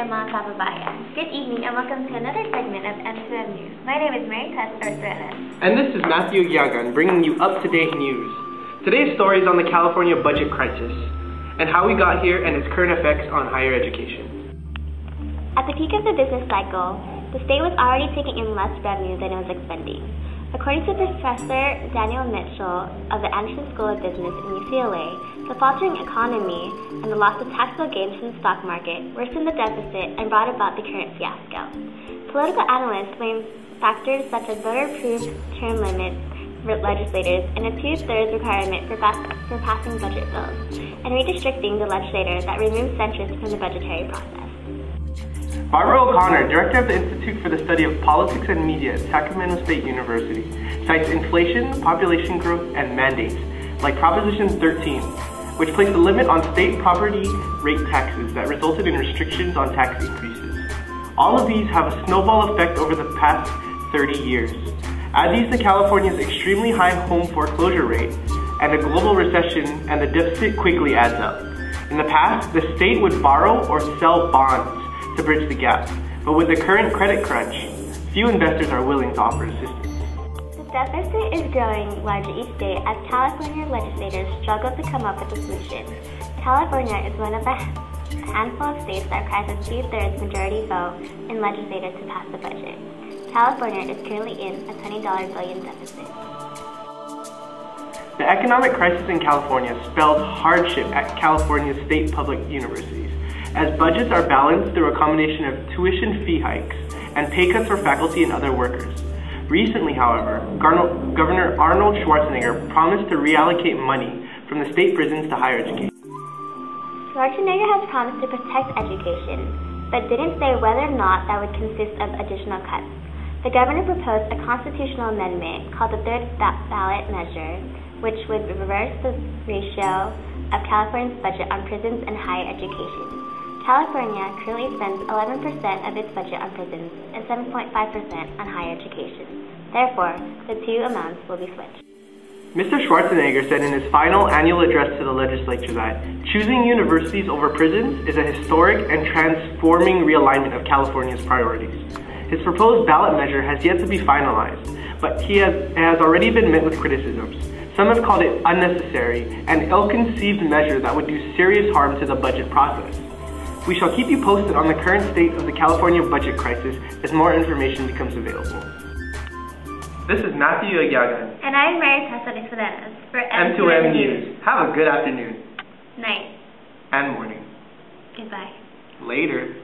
mga kababayan. Good evening and welcome to another segment of M2M News. My name is Mary Tess Ortreras. And this is Matthew Yagan bringing you up-to-date news. Today's story is on the California budget crisis and how we got here and its current effects on higher education. At the peak of the business cycle, the state was already taking in less revenue than it was expending. According to Professor Daniel Mitchell of the Anderson School of Business in UCLA, the faltering economy and the loss of taxable gains from the stock market worsened the deficit and brought about the current fiasco. Political analysts blame factors such as voter-approved term limits for legislators and a 2/3 requirement for passing budget bills, and redistricting the legislature that removes centrists from the budgetary process. Barbara O'Connor, director of the Institute for the Study of Politics and Media at Sacramento State University, cites inflation, population growth, and mandates, like Proposition 13, which placed a limit on state property rate taxes that resulted in restrictions on tax increases. All of these have a snowball effect over the past 30 years. Add these to California's extremely high home foreclosure rate, and a global recession, and the deficit quickly adds up. In the past, the state would borrow or sell bonds to bridge the gap, but with the current credit crunch, few investors are willing to offer assistance. The deficit is growing larger each day as California legislators struggle to come up with a solution. California is one of the handful of states that requires a 2/3 majority vote in legislators to pass the budget. California is currently in a $20 billion deficit. The economic crisis in California spelled hardship at California's state public universities, as budgets are balanced through a combination of tuition fee hikes and pay cuts for faculty and other workers. Recently, however, Governor Arnold Schwarzenegger promised to reallocate money from the state prisons to higher education. Schwarzenegger has promised to protect education, but didn't say whether or not that would consist of additional cuts. The governor proposed a constitutional amendment called the third ballot measure, which would reverse the ratio of California's budget on prisons and higher education. California currently spends 11% of its budget on prisons and 7.5% on higher education. Therefore, the two amounts will be switched. Mr. Schwarzenegger said in his final annual address to the legislature that choosing universities over prisons is a historic and transforming realignment of California's priorities. His proposed ballot measure has yet to be finalized, but it has already been met with criticisms. Some have called it unnecessary and ill-conceived measure that would do serious harm to the budget process. We shall keep you posted on the current state of the California budget crisis as more information becomes available. This is Matthew Yagan. And I'm Mary Tess Ortreras for M2M News. Have a good afternoon. Night. And morning. Goodbye. Later.